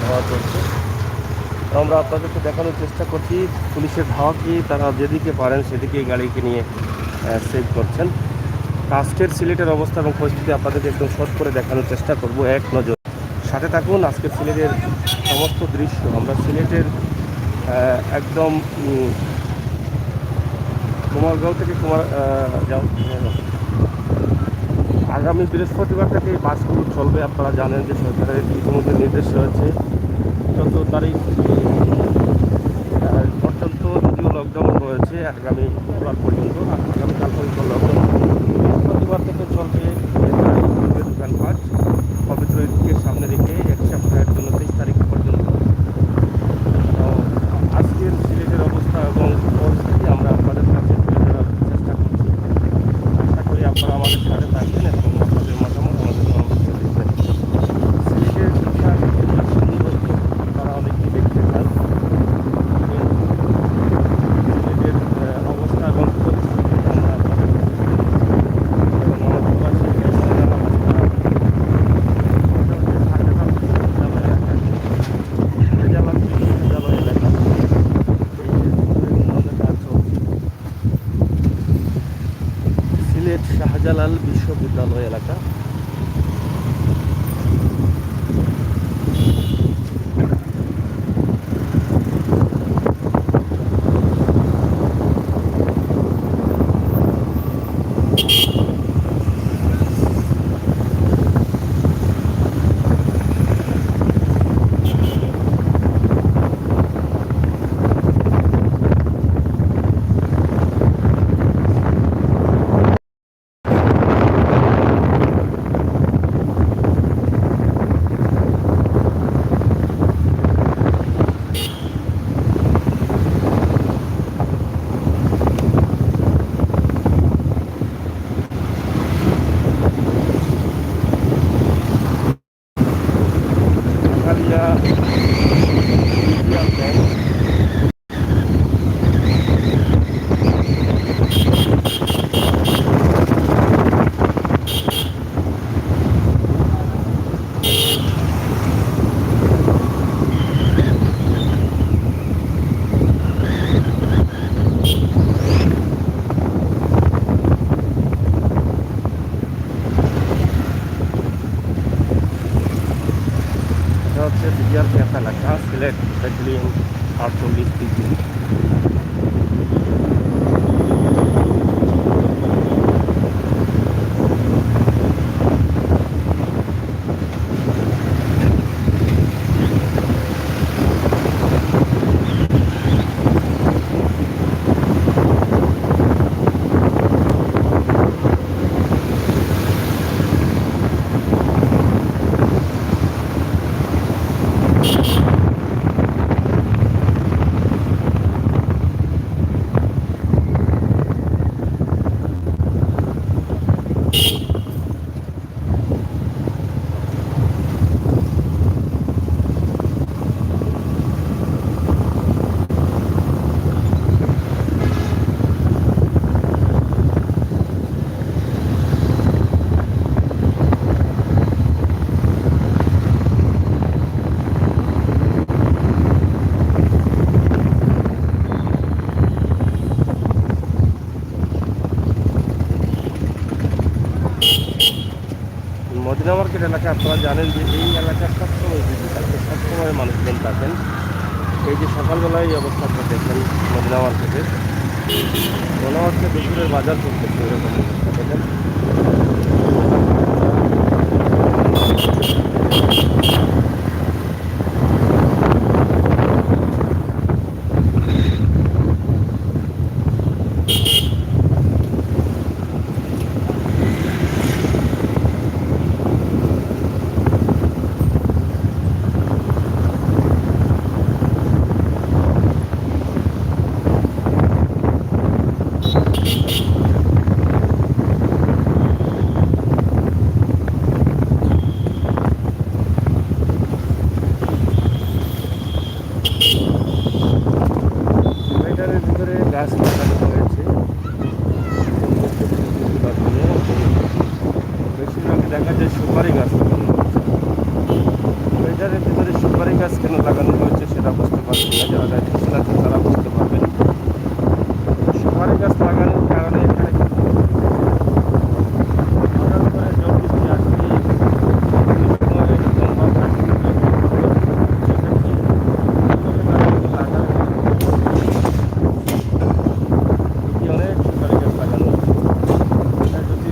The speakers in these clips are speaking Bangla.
ধাওয়া চলছে। আমরা আপনাদেরকে দেখানোর চেষ্টা করছি পুলিশের ধাওয়াকে তারা যেদিকে পারেন সেদিকে গাড়িকে নিয়ে সেভ করছেন। আজকের সিলেটের অবস্থা এবং পরিস্থিতি আপনাদেরকে একদম শর্ট করে দেখানোর চেষ্টা করব এক নজর। সাথে থাকুন। আজকের সিলেটের সমস্ত দৃশ্য আমরা সিলেটের একদম কুমারগাঁও থেকে আগামী বৃহস্পতিবার থেকে এই বাসগুলো চলবে। আপনারা জানেন যে সরকারের ইতিমধ্যে নির্দেশ রয়েছে 14 তারিখ পর্যন্ত, যদিও লকডাউন রয়েছে আগামী বুধবার পর্যন্ত, আগামীকাল পর্যন্ত লকডাউন। বৃহস্পতিবার থেকে চলবে দোকানপাট পবিত্র ঈদকে সামনে রেখে এক সপ্তাহের জন্য 23 তারিখ পর্যন্ত। আজকের সিলেটের অবস্থা এবং পরিস্থিতি আমরা আপনাদের কাছে তুলে ধরার চেষ্টা করছি। আশা করি আপনারা আমাদের সাথে থাকবেন এবং আপনাদের মতামত আমাদের পরামর্শ দেখবেন। সিলেটের ইতিহাস সৌন্দর্য তারা অনেকেই দেখতে চান। সিলেটের অবস্থা এবং পরিস্থিতি আমরা আপনাদের এবং আমার প্রবাসী সিলেট শাহজালাল বিশ্ববিদ্যালয় এলাকা। হচ্ছে বিজিআর ক্যাম্প এলাকা, Sylhet battalion 48 degree. Madina market এলাকা আপনারা জানেন যে এই এলাকা সবসময় বিজি থাকে, সবসময় মানুষজন থাকেন। এই যে সকালবেলায় এই অবস্থাটা দেখেন মদিনা মার্কেটের, মনে হচ্ছে দুপুরের বাজার করতেছে এরকম অবস্থা দেখেন। কেন লাগানো হয়েছে সেটা বুঝতে পারছেন না, যারা দায়িত্বশীল আছেন তারা বুঝতে পারবেন। সুপারি গাছ লাগানোর কারণে এখানে হঠাৎ করে ঝড় বৃষ্টি আসলেই বিভিন্ন সময় লম্বা প্রাকৃতিক যে দুর্যোগগুলো সেটা কি কিভাবে গাছগুলো লাগানো হয়। এটি অনেক সুপারি গাছ লাগানো হচ্ছে। এটা যদি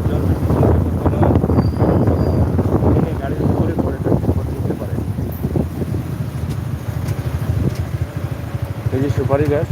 ঝড় বৃষ্টির মধ্যে কখনো ভেঙে গাড়ির উপরে পড়ে থাকে, ক্ষতি হতে পারে। এই যে সুপারি গাছ,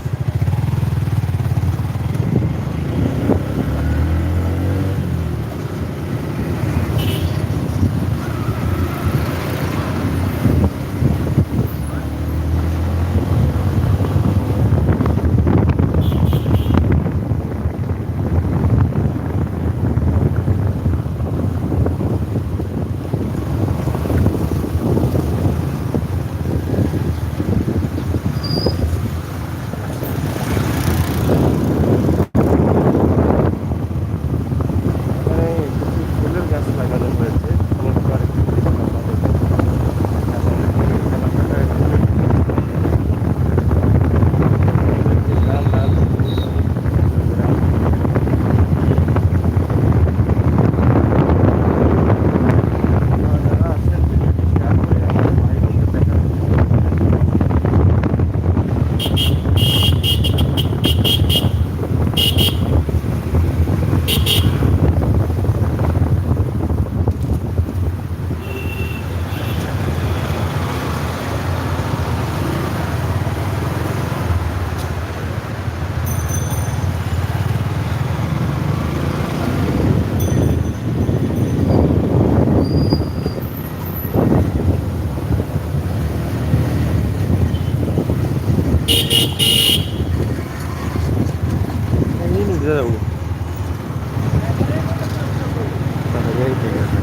এখানে কিছু ফুলের গাছ লাগানো হয়েছে। চমৎকার একটি দৃশ্য আপনাদের দেখাবো। এলাকাটা একটু যে লাল লাল সবুজ সবুজ গ্রাম। আপনারা যারা আছেন ভিডিওটি শেয়ার করে আমাদের ভাই বোনদের দেখার সুযোগ করে দিবেন। এই নিজে যাবো তাহলে এই ঠিক আছে।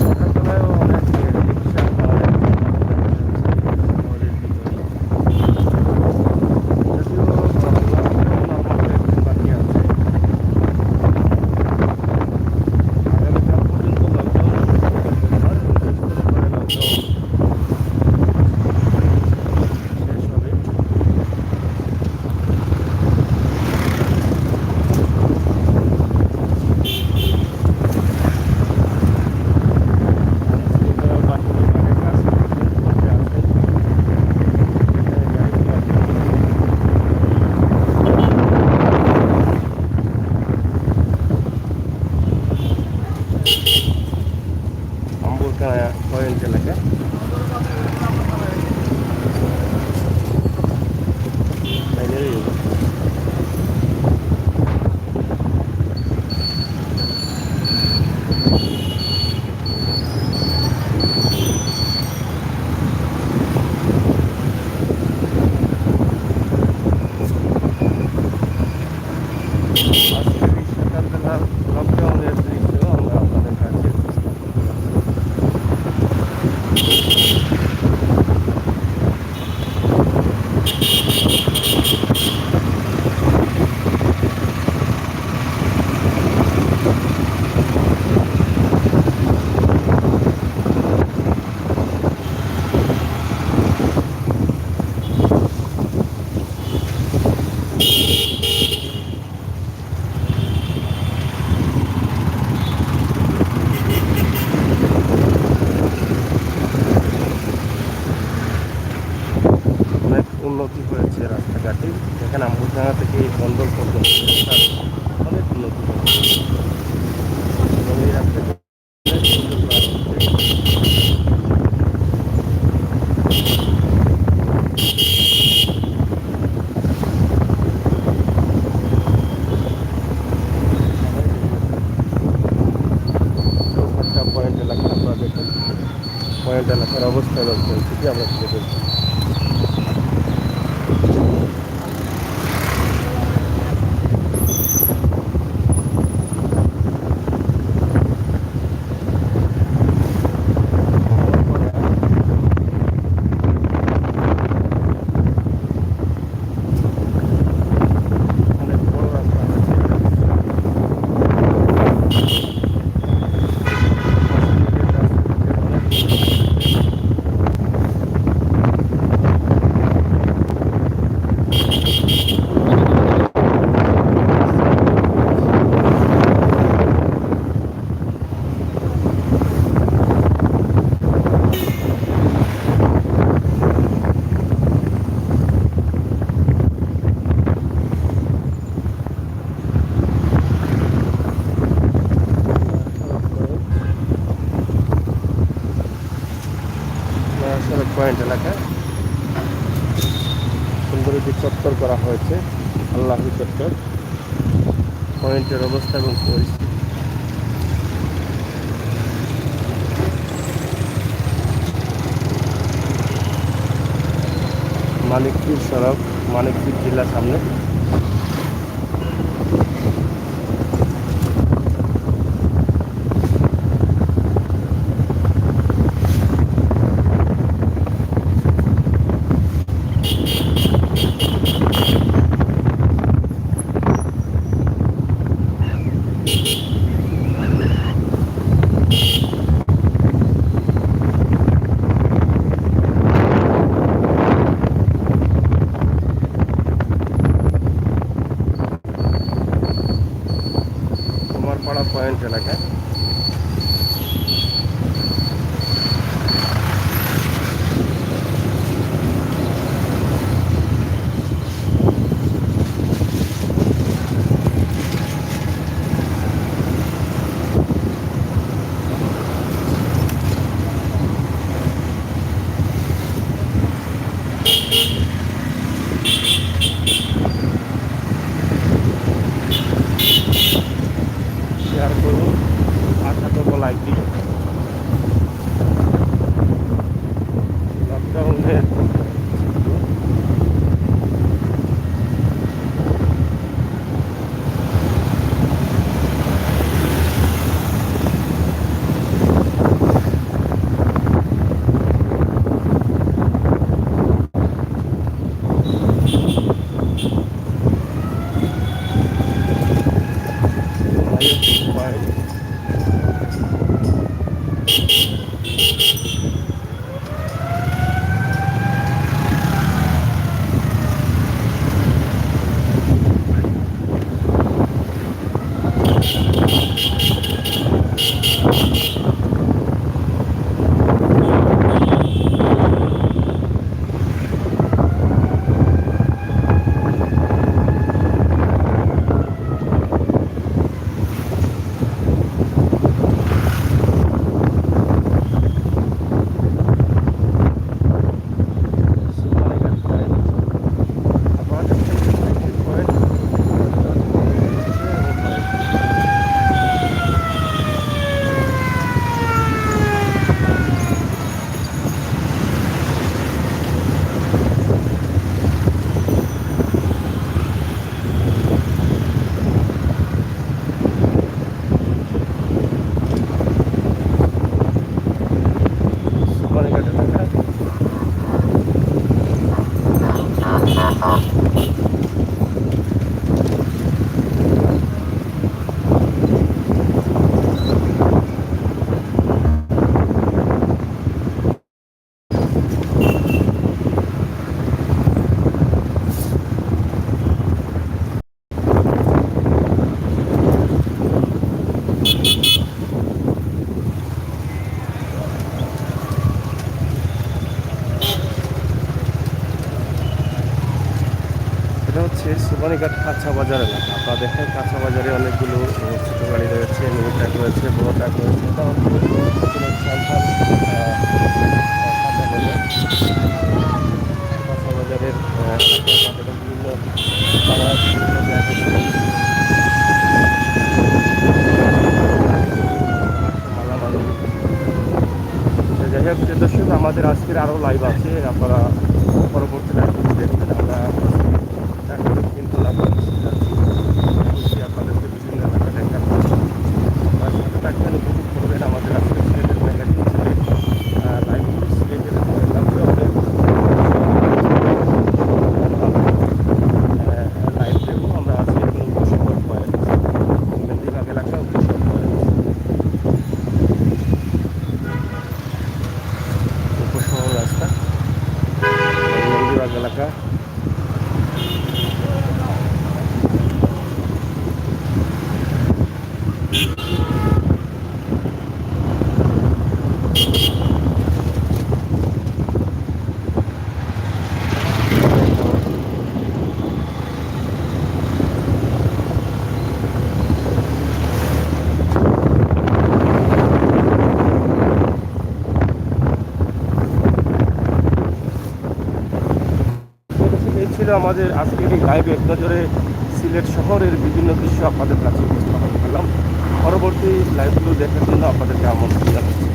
সকালবেলায়ও অনেক রিক্সা পাওয়া যাচ্ছে শহরের ভিতরেই। যদিও লকডাউন আর মাত্র একদিন বাকি আছে। আগামীকাল পর্যন্ত লকডাউনের পরিকল্পনা, 29 তারিখ পরে লকডাউন শেষ হবে। আইনশৃঙ্খলা বাহিনী মানে কাজ করতে আছেন। এখানে গাড়িগুলো আসলে আম্বুরখানা পয়েন্ট এলাকা। বাইরে আজকের এই সকালবেলার লকডাউনের দৃশ্য আমরা আপনাদের কাছে উপস্থাপন করলাম। অনেক উন্নতি হয়েছে রাস্তাঘাটে। দেখেন আম্বুরডাঙ্গা থেকে এই বন্দর পর্যন্ত রাস্তার অনেক উন্নতি হয়েছে এবং এই রাস্তাটি অনেক সুন্দর পয়েন্ট এলাকার অবস্থা এবং পরিস্থিতি আমরা তুলে ধরছি। অনেক বড় রাস্তা হয়েছে। সড়ক পয়েন্ট এলাকায় সুন্দর একটি চত্বর করা হয়েছে, আল্লাহী চত্বর। পয়েন্টের অবস্থা এবং পরিস্থিতি মানিকপুর সড়ক, মানিকপুর জেলার সামনে। কুমারপাড়া পয়েন্ট এলাকায় শেয়ার করুন, আশা করবো লাইক দিন। লকডাউনের পয়েন্ট হচ্ছে সুবানীঘাট কাঁচা বাজার এলাকা। আপনারা দেখেন কাঁচা বাজারে অনেকগুলো ছোটো গাড়ি রয়েছে, মিনি ট্রাক রয়েছে, বড় ট্রাক রয়েছে। এটা হচ্ছে কাঁচা বাজারের বিভিন্ন মালামাল হোক প্রিয় দর্শক, আমাদের আজকের আরও লাইভ আছে, আপনারা পরবর্তী লাইভগুলো দেখবেন। আমরা এখন কিন্তু যাচ্ছি আপনাদেরকে বিভিন্ন এলাকা দেখার তার সাথে থাকবেন, উপভোগ করবেন আমাদের আজকে সিলেটের ম্যাগাজিন লাইভগুলো সিলেটের লাইভ দেবো। আমরা আছি এখন উপশহর পয়েন্ট, মেহেন্দিবাগ এলাকা উপশহর পয়েন্ট, উপশহর রাস্তা মেহেন্দিবাগ এলাকা। এই ছিল আমাদের আজকের এই লাইভ এক নজরে সিলেট শহরের বিভিন্ন দৃশ্য আপনাদের কাছে উপস্থাপন করলাম। পরবর্তী লাইভগুলো দেখার জন্য আপনাদেরকে আমন্ত্রণ জানাচ্ছি।